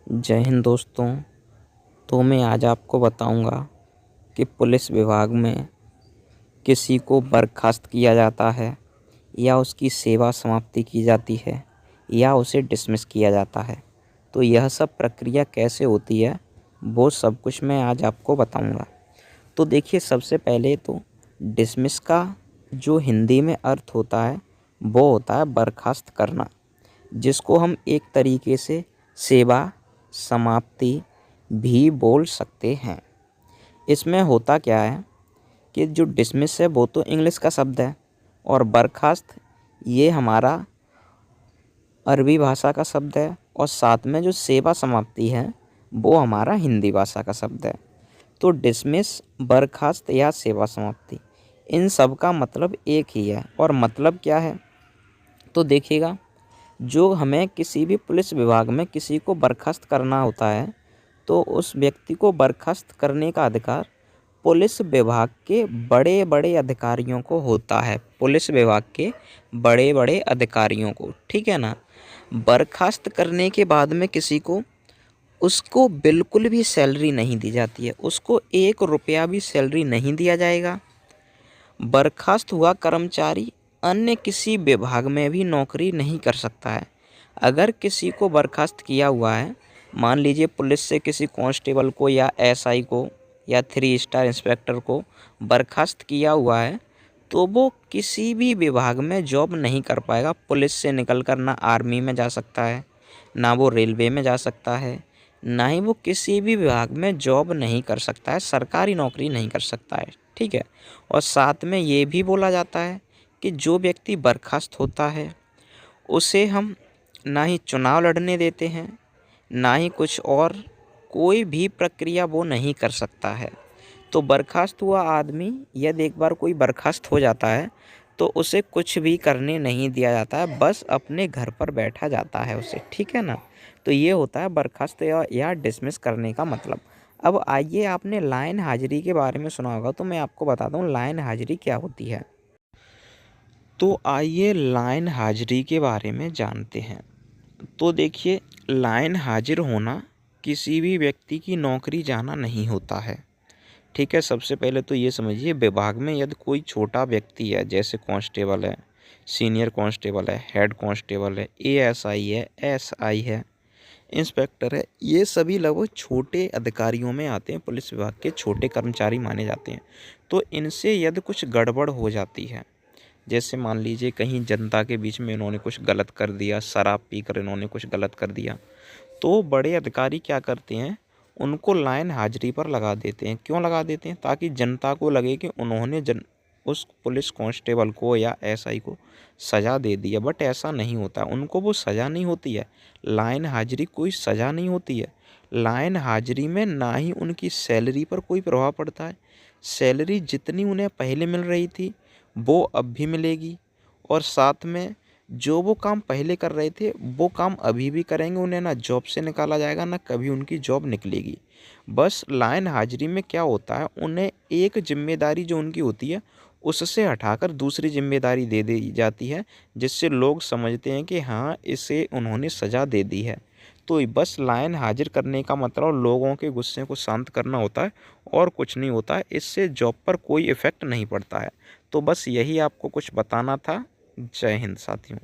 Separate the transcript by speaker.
Speaker 1: जय हिंद दोस्तों। तो मैं आज आपको बताऊंगा कि पुलिस विभाग में किसी को बर्खास्त किया जाता है या उसकी सेवा समाप्ति की जाती है या उसे डिसमिस किया जाता है। तो यह सब प्रक्रिया कैसे होती है वो सब कुछ मैं आज आपको बताऊंगा। तो देखिए, सबसे पहले तो डिसमिस का जो हिंदी में अर्थ होता है वो होता है बर्खास्त करना, जिसको हम एक तरीके से सेवा समाप्ति भी बोल सकते हैं। इसमें होता क्या है कि जो डिसमिस है वो तो इंग्लिश का शब्द है और बर्खास्त ये हमारा अरबी भाषा का शब्द है, और साथ में जो सेवा समाप्ति है वो हमारा हिंदी भाषा का शब्द है। तो डिसमिस, बर्खास्त या सेवा समाप्ति, इन सब का मतलब एक ही है। और मतलब क्या है तो देखिएगा, जो हमें किसी भी पुलिस विभाग में किसी को बर्खास्त करना होता है तो उस व्यक्ति को बर्खास्त करने का अधिकार पुलिस विभाग के बड़े बड़े अधिकारियों को होता है। पुलिस विभाग के बड़े बड़े अधिकारियों को, ठीक है ना। बर्खास्त करने के बाद में किसी को, उसको बिल्कुल भी सैलरी नहीं दी जाती है, उसको 1 रुपया भी सैलरी नहीं दिया जाएगा। बर्खास्त हुआ कर्मचारी अन्य किसी विभाग में भी नौकरी नहीं कर सकता है। अगर किसी को बर्खास्त किया हुआ है, मान लीजिए पुलिस से किसी कांस्टेबल को या एसआई को या 3 स्टार इंस्पेक्टर को बर्खास्त किया हुआ है, तो वो किसी भी विभाग में जॉब नहीं कर पाएगा। पुलिस से निकलकर ना आर्मी में जा सकता है, ना वो रेलवे में जा सकता है, ना ही वो किसी भी विभाग में जॉब नहीं कर सकता है, सरकारी नौकरी नहीं कर सकता है, ठीक है। और साथ में ये भी बोला जाता है कि जो व्यक्ति बर्खास्त होता है उसे हम ना ही चुनाव लड़ने देते हैं, ना ही कुछ और कोई भी प्रक्रिया वो नहीं कर सकता है। तो बर्खास्त हुआ आदमी, यदि एक बार कोई बर्खास्त हो जाता है तो उसे कुछ भी करने नहीं दिया जाता है, बस अपने घर पर बैठा जाता है उसे, ठीक है ना। तो ये होता है बर्खास्त या डिसमिस करने का मतलब। अब आइए, आपने लाइन हाजिरी के बारे में सुना होगा, तो मैं आपको बताता हूँ लाइन हाजिरी क्या होती है। तो आइए लाइन हाजिरी के बारे में जानते हैं। तो देखिए, लाइन हाजिर होना किसी भी व्यक्ति की नौकरी जाना नहीं होता है, ठीक है। सबसे पहले तो ये समझिए, विभाग में यदि कोई छोटा व्यक्ति है, जैसे कांस्टेबल है, सीनियर कांस्टेबल है, हेड कांस्टेबल है, एएसआई है, एसआई है, इंस्पेक्टर है, ये सभी लगभग छोटे अधिकारियों में आते हैं, पुलिस विभाग के छोटे कर्मचारी माने जाते हैं। तो इनसे यदि कुछ गड़बड़ हो जाती है, जैसे मान लीजिए कहीं जनता के बीच में इन्होंने कुछ गलत कर दिया, शराब पीकर इन्होंने कुछ गलत कर दिया, तो बड़े अधिकारी क्या करते हैं, उनको लाइन हाजिरी पर लगा देते हैं। क्यों लगा देते हैं? ताकि जनता को लगे कि उन्होंने उस पुलिस कांस्टेबल को या एसआई को सज़ा दे दी है। बट ऐसा नहीं होता, उनको वो सज़ा नहीं होती है। लाइन हाजिरी कोई सज़ा नहीं होती है। लाइन हाजिरी में ना ही उनकी सैलरी पर कोई प्रभाव पड़ता है। सैलरी जितनी उन्हें पहले मिल रही थी वो अब भी मिलेगी, और साथ में जो वो काम पहले कर रहे थे वो काम अभी भी करेंगे। उन्हें ना जॉब से निकाला जाएगा, ना कभी उनकी जॉब निकलेगी। बस लाइन हाजिरी में क्या होता है, उन्हें एक जिम्मेदारी जो उनकी होती है उससे हटाकर दूसरी जिम्मेदारी दे दी जाती है, जिससे लोग समझते हैं कि हाँ, इसे उन्होंने सज़ा दे दी है। तो बस लाइन हाजिर करने का मतलब लोगों के गुस्से को शांत करना होता है, और कुछ नहीं होता है। इससे जॉब पर कोई इफ़ेक्ट नहीं पड़ता है। तो बस यही आपको कुछ बताना था। जय हिंद साथियों।